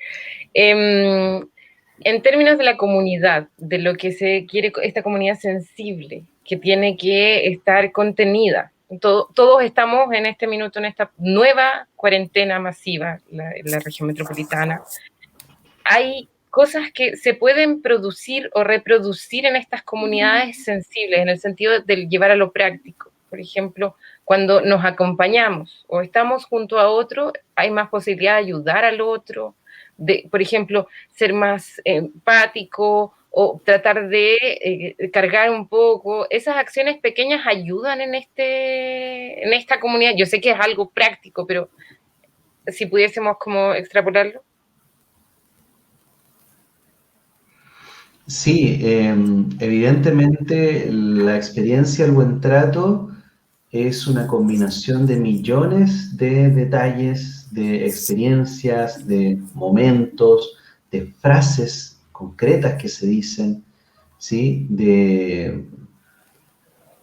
En términos de la comunidad, de lo que se quiere, esta comunidad sensible, que tiene que estar contenida, todos estamos en este minuto en esta nueva cuarentena masiva en la región metropolitana. Hay cosas que se pueden producir o reproducir en estas comunidades sensibles, en el sentido de llevar a lo práctico. Por ejemplo, cuando nos acompañamos o estamos junto a otro, hay más posibilidad de ayudar al otro, de, por ejemplo, ser más empático o tratar de cargar un poco. Esas acciones pequeñas ayudan en esta comunidad. Yo sé que es algo práctico, pero si pudiésemos como extrapolarlo. Sí, evidentemente la experiencia del buen trato es una combinación de millones de detalles, de experiencias, de momentos, de frases concretas que se dicen, ¿sí? De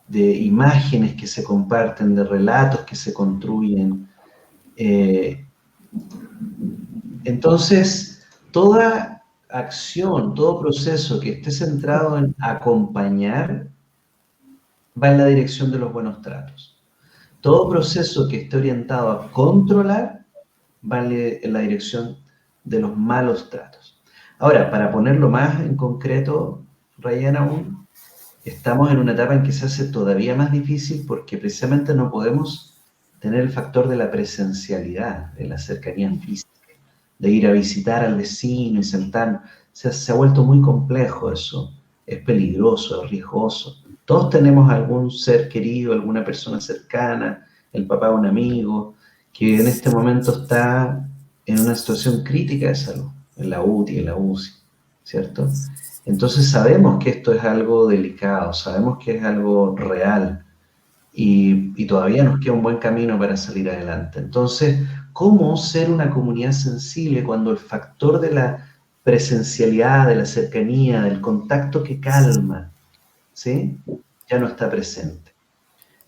imágenes que se comparten, de relatos que se construyen. Entonces, toda acción, todo proceso que esté centrado en acompañar va en la dirección de los buenos tratos. Todo proceso que esté orientado a controlar va en la dirección de los malos tratos. Ahora, para ponerlo más en concreto, Ryan, aún estamos en una etapa en que se hace todavía más difícil porque precisamente no podemos tener el factor de la presencialidad, de la cercanía física, de ir a visitar al vecino y sentarnos. Se ha vuelto muy complejo eso, es peligroso, es riesgoso. Todos tenemos algún ser querido, alguna persona cercana, el papá de un amigo, que en este momento está en una situación crítica de salud, en la UTI, en la UCI, ¿cierto? Entonces sabemos que esto es algo delicado, sabemos que es algo real y todavía nos queda un buen camino para salir adelante. Entonces, ¿cómo ser una comunidad sensible cuando el factor de la presencialidad, de la cercanía, del contacto que calma, ¿sí? Ya no está presente?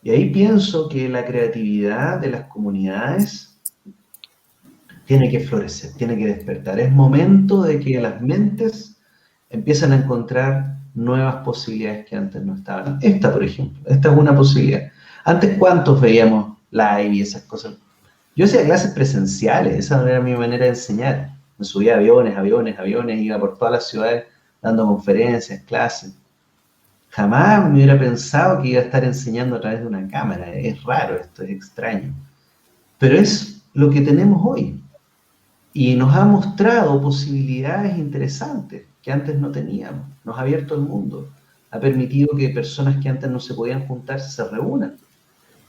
Y ahí pienso que la creatividad de las comunidades tiene que florecer, tiene que despertar. Es momento de que las mentes empiezan a encontrar nuevas posibilidades que antes no estaban. Esta, por ejemplo, esta es una posibilidad. Antes, ¿cuántos veíamos live y esas cosas? Yo hacía clases presenciales, esa era mi manera de enseñar. Me subía a aviones, iba por todas las ciudades dando conferencias, clases. Jamás me hubiera pensado que iba a estar enseñando a través de una cámara. Es raro esto, es extraño. Pero es lo que tenemos hoy. Y nos ha mostrado posibilidades interesantes que antes no teníamos. Nos ha abierto el mundo. Ha permitido que personas que antes no se podían juntar se reúnan.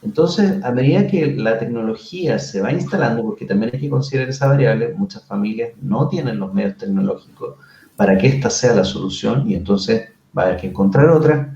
Entonces, a medida que la tecnología se va instalando, porque también hay que considerar esa variable, muchas familias no tienen los medios tecnológicos para que esta sea la solución y entonces va a haber que encontrar otras.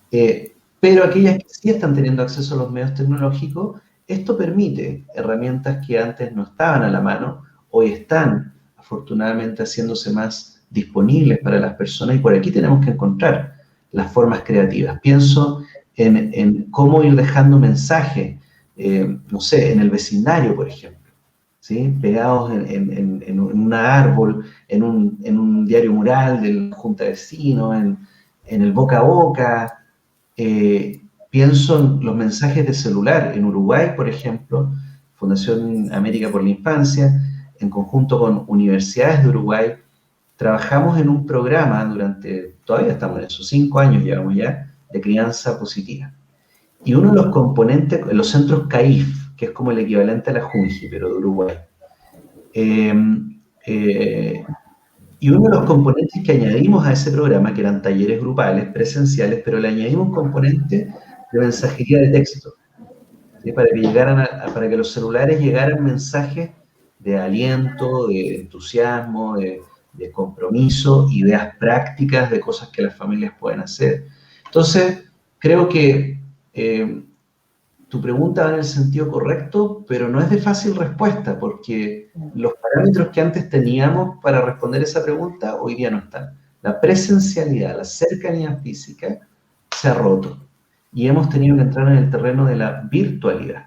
Pero aquellas que sí están teniendo acceso a los medios tecnológicos, esto permite herramientas que antes no estaban a la mano, hoy están afortunadamente haciéndose más disponibles para las personas y por aquí tenemos que encontrar las formas creativas. Pienso en cómo ir dejando mensajes, no sé, en el vecindario, por ejemplo, ¿sí? Pegados en un árbol, en un diario mural de la Junta de Vecinos, en el boca a boca. Pienso en los mensajes de celular. En Uruguay, por ejemplo, Fundación América por la Infancia, en conjunto con universidades de Uruguay, trabajamos en un programa todavía estamos en esos 5 años llevamos ya, de crianza positiva. Y uno de los componentes, los centros CAIF, que es como el equivalente a la Junji, pero de Uruguay. Y uno de los componentes que añadimos a ese programa, que eran talleres grupales, presenciales, pero le añadimos un componente de mensajería de texto, ¿sí? Para que los celulares llegaran mensajes de aliento, de entusiasmo, de compromiso, ideas prácticas de cosas que las familias pueden hacer. Entonces, creo que tu pregunta va en el sentido correcto, pero no es de fácil respuesta, porque los parámetros que antes teníamos para responder esa pregunta hoy día no están. La presencialidad, la cercanía física se ha roto y hemos tenido que entrar en el terreno de la virtualidad,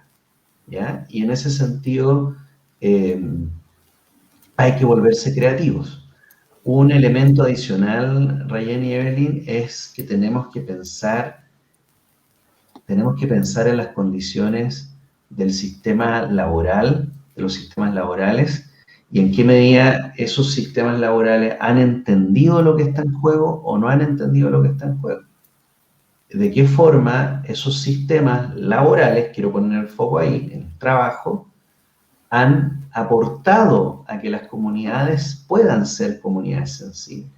¿ya? Y en ese sentido hay que volverse creativos. Un elemento adicional, Rayen y Evelyn, es que tenemos que pensar en las condiciones del sistema laboral, de los sistemas laborales, y en qué medida esos sistemas laborales han entendido lo que está en juego o no han entendido lo que está en juego. De qué forma esos sistemas laborales, quiero poner el foco ahí, en el trabajo, han aportado a que las comunidades puedan ser comunidades sensibles,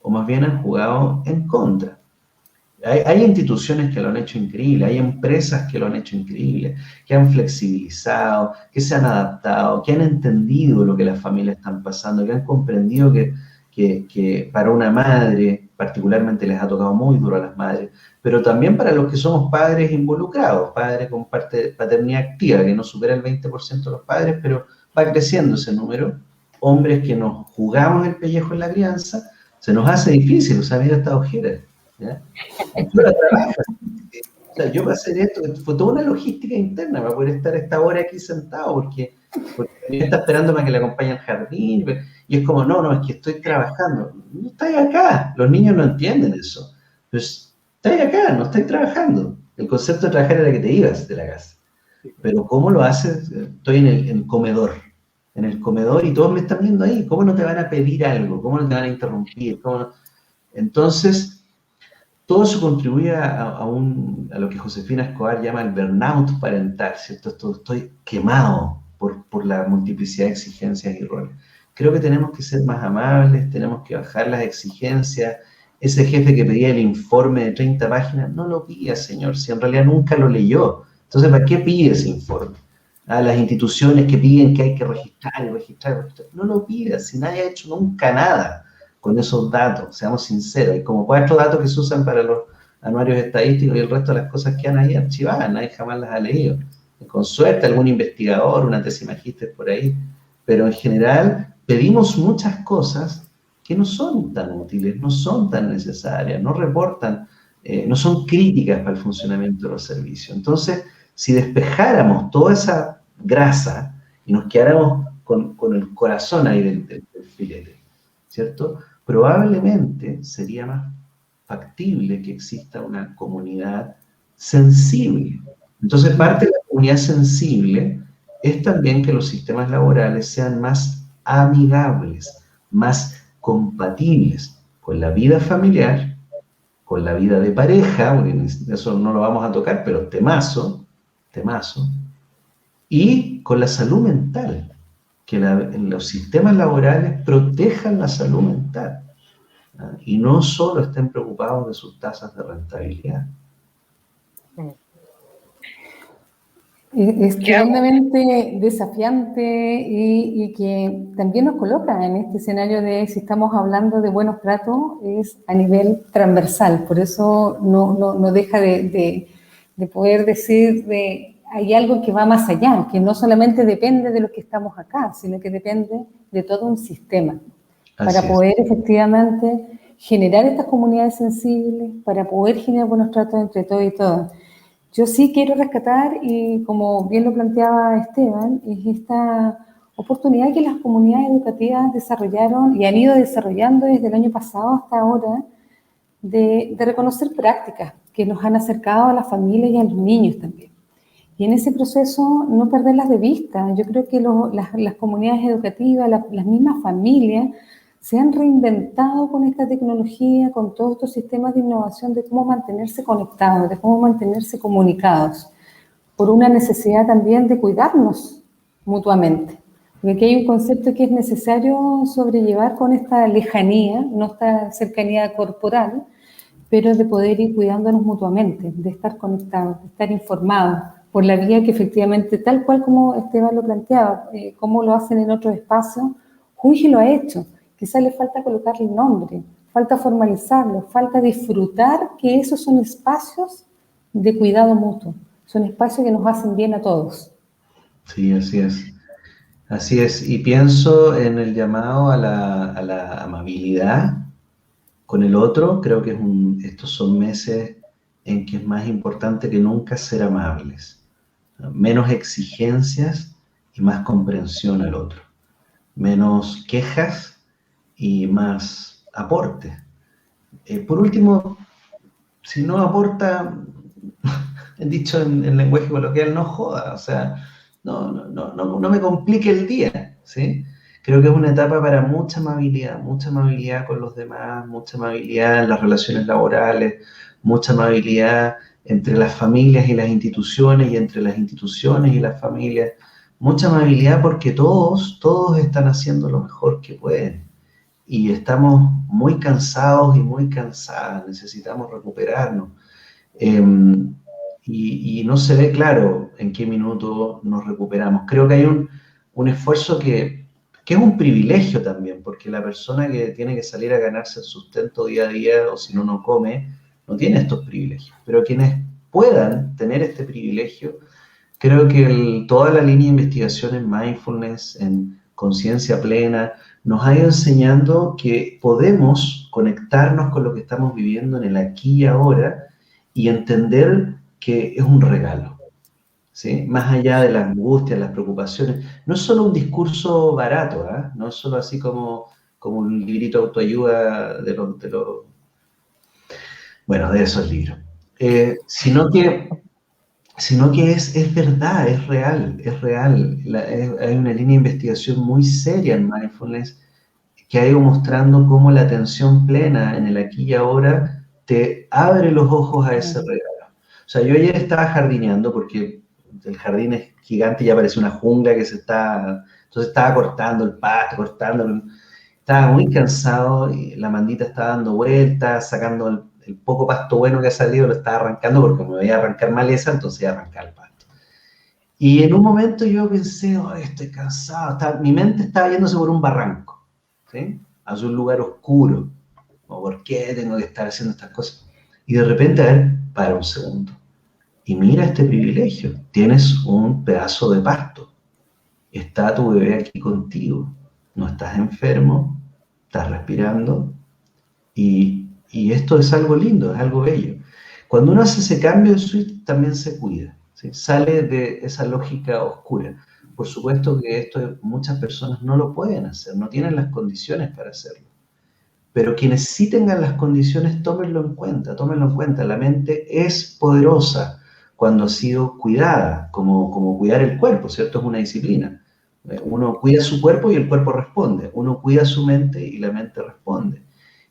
o más bien han jugado en contra. Hay instituciones que lo han hecho increíble, hay empresas que lo han hecho increíble, que han flexibilizado, que se han adaptado, que han entendido lo que las familias están pasando, que han comprendido que para una madre, particularmente les ha tocado muy duro a las madres, pero también para los que somos padres involucrados, padres con paternidad activa, que no supera el 20% de los padres, pero va creciendo ese número, hombres que nos jugamos el pellejo en la crianza, se nos hace difícil, o sea, mira esta ojera. ¿Ya? O sea, yo para hacer esto, fue toda una logística interna para poder estar esta hora aquí sentado, porque me está esperando para que le acompañe al jardín, y es como, no, es que estoy trabajando. No estáis acá, los niños no entienden eso. Pues estáis acá, no estáis trabajando. El concepto de trabajar era que te ibas de la casa. Pero ¿cómo lo haces? Estoy en el comedor. En el comedor y todos me están viendo ahí. ¿Cómo no te van a pedir algo? ¿Cómo no te van a interrumpir? Entonces, todo eso contribuye a lo que Josefina Escobar llama el burnout parental, ¿cierto? Estoy quemado por la multiplicidad de exigencias y roles. Creo que tenemos que ser más amables, tenemos que bajar las exigencias. Ese jefe que pedía el informe de 30 páginas, no lo pida, señor, si en realidad nunca lo leyó. Entonces, ¿para qué pide ese informe? A las instituciones que piden que hay que registrar, no lo pida, si nadie ha hecho nunca nada con esos datos, seamos sinceros. Hay como 4 datos que se usan para los anuarios estadísticos y el resto de las cosas quedan ahí archivadas, nadie jamás las ha leído. Con suerte algún investigador, una tesis magíster por ahí, pero en general pedimos muchas cosas que no son tan útiles, no son tan necesarias, no reportan, no son críticas para el funcionamiento de los servicios. Entonces, si despejáramos toda esa grasa y nos quedáramos con el corazón ahí del filete, ¿cierto? Probablemente sería más factible que exista una comunidad sensible. Entonces, parte de la comunidad sensible es también que los sistemas laborales sean más amigables, más compatibles con la vida familiar, con la vida de pareja, porque eso no lo vamos a tocar, pero temazo, y con la salud mental, que los sistemas laborales protejan la salud mental, ¿ah? Y no solo estén preocupados de sus tasas de rentabilidad. Es tremendamente desafiante y que también nos coloca en este escenario de si estamos hablando de buenos tratos, es a nivel transversal. Por eso no deja de poder decir hay algo que va más allá, que no solamente depende de los que estamos acá, sino que depende de todo un sistema. Para poder efectivamente generar estas comunidades sensibles, para poder generar buenos tratos entre todos y todas. Yo sí quiero rescatar, y como bien lo planteaba Esteban, es esta oportunidad que las comunidades educativas desarrollaron y han ido desarrollando desde el año pasado hasta ahora, de reconocer prácticas que nos han acercado a las familias y a los niños también. Y en ese proceso no perderlas de vista. Yo creo que las comunidades educativas, las mismas familias, se han reinventado con esta tecnología, con todos estos sistemas de innovación de cómo mantenerse conectados, de cómo mantenerse comunicados, por una necesidad también de cuidarnos mutuamente. Porque aquí hay un concepto que es necesario sobrellevar con esta lejanía, no esta cercanía corporal, pero de poder ir cuidándonos mutuamente, de estar conectados, de estar informados, por la vía que efectivamente, tal cual como Esteban lo planteaba, cómo lo hacen en otros espacios, Junji lo ha hecho. Quizás le falta colocarle nombre, falta formalizarlo, falta disfrutar que esos son espacios de cuidado mutuo, son espacios que nos hacen bien a todos. Sí, así es. Así es, y pienso en el llamado a la amabilidad con el otro. Creo que estos son meses en que es más importante que nunca ser amables, ¿no? Menos exigencias y más comprensión al otro, menos quejas y más aporte. Por último, si no aporta, dicho en lenguaje coloquial, no joda, o sea, no me complique el día, ¿sí? Creo que es una etapa para mucha amabilidad con los demás, mucha amabilidad en las relaciones laborales, mucha amabilidad entre las familias y las instituciones, y entre las instituciones y las familias, mucha amabilidad porque todos están haciendo lo mejor que pueden. Y estamos muy cansados y muy cansadas, necesitamos recuperarnos. Y no se ve claro en qué minuto nos recuperamos. Creo que hay un esfuerzo que es un privilegio también, porque la persona que tiene que salir a ganarse el sustento día a día, o si no come, no tiene estos privilegios. Pero quienes puedan tener este privilegio, creo que toda la línea de investigación en mindfulness, en conciencia plena, nos ha ido enseñando que podemos conectarnos con lo que estamos viviendo en el aquí y ahora y entender que es un regalo, ¿sí? Más allá de las angustias, las preocupaciones. No es solo un discurso barato, ¿eh? No es solo así como un librito de autoayuda bueno, de esos libros, sino que es verdad, es real. Hay una línea de investigación muy seria en mindfulness que ha ido mostrando cómo la atención plena en el aquí y ahora te abre los ojos a ese regalo. O sea, yo ayer estaba jardineando porque el jardín es gigante y ya parece una jungla entonces estaba cortando el pasto, estaba muy cansado y la mandita estaba dando vueltas, sacando el poco pasto bueno que ha salido, lo estaba arrancando porque me voy a arrancar maleza, entonces iba a arrancar el pasto. Y en un momento yo pensé, estoy cansado, mi mente estaba yéndose por un barranco, ¿sí? Hacia un lugar oscuro, ¿por qué tengo que estar haciendo estas cosas? Y de repente, a ver, para un segundo, y mira este privilegio, tienes un pedazo de pasto, está tu bebé aquí contigo, no estás enfermo, estás respirando, y esto es algo lindo, es algo bello. Cuando uno hace ese cambio de switch, también se cuida, ¿sí? Sale de esa lógica oscura. Por supuesto que esto muchas personas no lo pueden hacer, no tienen las condiciones para hacerlo. Pero quienes sí tengan las condiciones, tómenlo en cuenta. La mente es poderosa cuando ha sido cuidada, como cuidar el cuerpo, ¿cierto? Es una disciplina. Uno cuida su cuerpo y el cuerpo responde. Uno cuida su mente y la mente responde.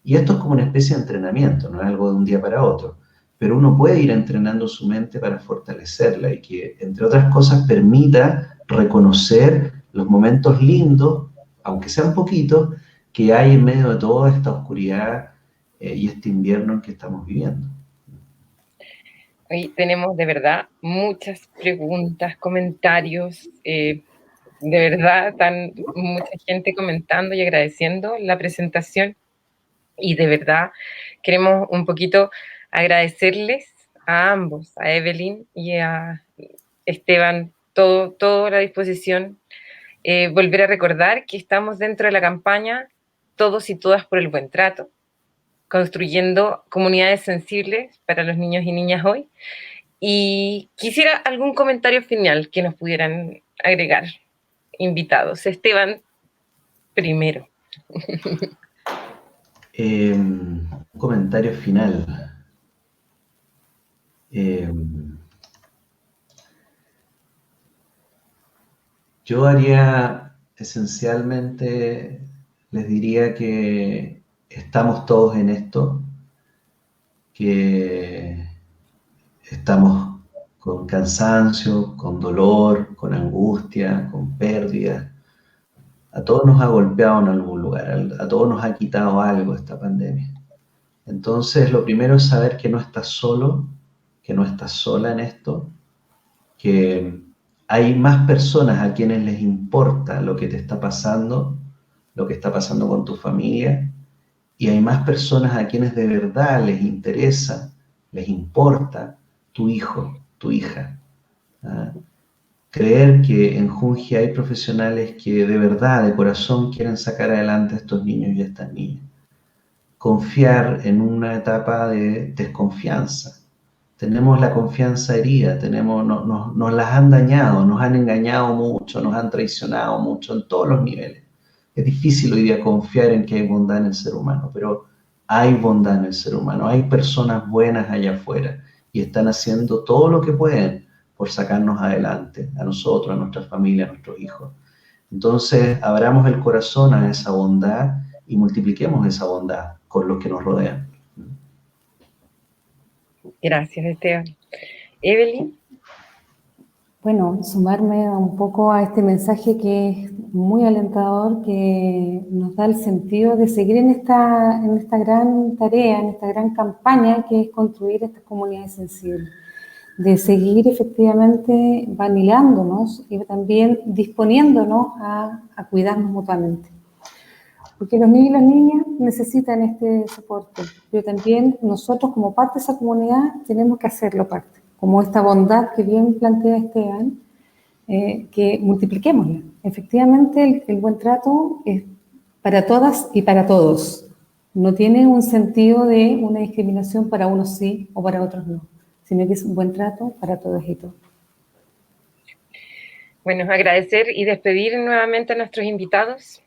Y esto es como una especie de entrenamiento, no es algo de un día para otro, pero uno puede ir entrenando su mente para fortalecerla y que, entre otras cosas, permita reconocer los momentos lindos, aunque sean poquitos, que hay en medio de toda esta oscuridad y este invierno en que estamos viviendo. Hoy tenemos de verdad muchas preguntas, comentarios, de verdad están mucha gente comentando y agradeciendo la presentación y de verdad queremos un poquito agradecerles a ambos, a Evelyn y a Esteban, toda la disposición. Volver a recordar que estamos dentro de la campaña Todos y Todas por el Buen Trato, construyendo comunidades sensibles para los niños y niñas hoy. Y quisiera algún comentario final que nos pudieran agregar, invitados. Esteban, primero. Un comentario final. Yo haría esencialmente, les diría que estamos todos en esto, que estamos con cansancio, con dolor, con angustia, con pérdida. A todos nos ha golpeado en algún lugar, a todos nos ha quitado algo esta pandemia. Entonces, lo primero es saber que no estás solo, que no estás sola en esto, que hay más personas a quienes les importa lo que te está pasando, lo que está pasando con tu familia, y hay más personas a quienes de verdad les interesa, les importa tu hijo, tu hija. ¿Ah? Creer que en Junji hay profesionales que de verdad, de corazón, quieren sacar adelante a estos niños y a estas niñas. Confiar en una etapa de desconfianza. Tenemos la confianza herida, nos las han dañado, nos han engañado mucho, nos han traicionado mucho en todos los niveles. Es difícil hoy día confiar en que hay bondad en el ser humano, pero hay bondad en el ser humano, hay personas buenas allá afuera y están haciendo todo lo que pueden por sacarnos adelante, a nosotros, a nuestra familia, a nuestros hijos. Entonces, abramos el corazón a esa bondad y multipliquemos esa bondad con los que nos rodean. Gracias, Esteban. Evelyn. Bueno, sumarme un poco a este mensaje que es muy alentador, que nos da el sentido de seguir en esta gran tarea, en esta gran campaña que es construir estas comunidades sensibles, de seguir efectivamente vanilándonos y también disponiéndonos a cuidarnos mutuamente. Porque los niños y las niñas necesitan este soporte, pero también nosotros como parte de esa comunidad tenemos que hacerlo parte, como esta bondad que bien plantea Esteban, que multipliquémosla. Efectivamente, el buen trato es para todas y para todos. No tiene un sentido de una discriminación para unos sí o para otros no, sino que es un buen trato para todas y todos. Bueno, agradecer y despedir nuevamente a nuestros invitados.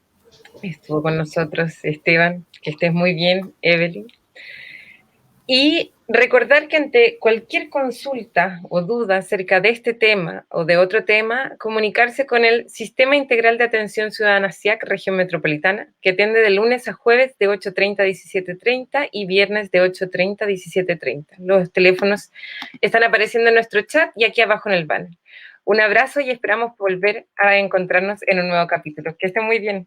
Estuvo con nosotros Esteban, que estés muy bien, Evelyn. Y recordar que ante cualquier consulta o duda acerca de este tema o de otro tema, comunicarse con el Sistema Integral de Atención Ciudadana SIAC Región Metropolitana, que atiende de lunes a jueves de 8:30 a 17:30 y viernes de 8:30 a 17:30. Los teléfonos están apareciendo en nuestro chat y aquí abajo en el banner. Un abrazo y esperamos volver a encontrarnos en un nuevo capítulo. Que estén muy bien.